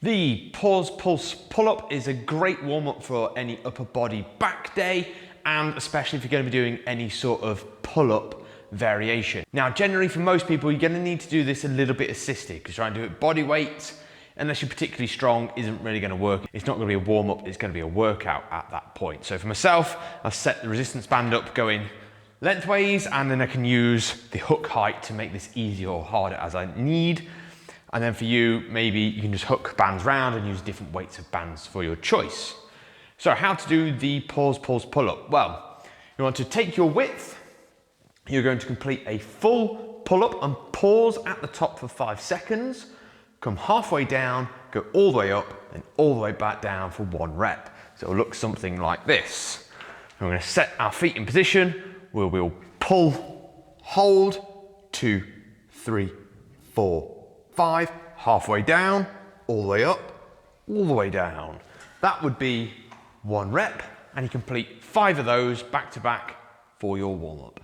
The pause pulse pull-up is a great warm-up for any upper body back day, and especially if you're going to be doing any sort of pull-up variation. Now, generally for most people, you're going to need to do this a little bit assisted, because trying to do it body weight, unless you're particularly strong, isn't really going to work. It's not going to be a warm-up, it's going to be a workout at that point. So for myself, I'll set the resistance band up going lengthways, and then I can use the hook height to make this easier or harder as I need. And then for you, maybe you can just hook bands round and use different weights of bands for your choice. So how to do the pause pulse pull-up? Well, you want to take your width, you're going to complete a full pull-up and pause at the top for 5 seconds, come halfway down, go all the way up and all the way back down for 1 rep. So it'll look something like this. We're going to set our feet in position where we'll pull, hold, 2, 3, 4, 5, halfway down, all the way up, all the way down. That would be 1 rep, and you complete 5 of those back to back for your warm-up.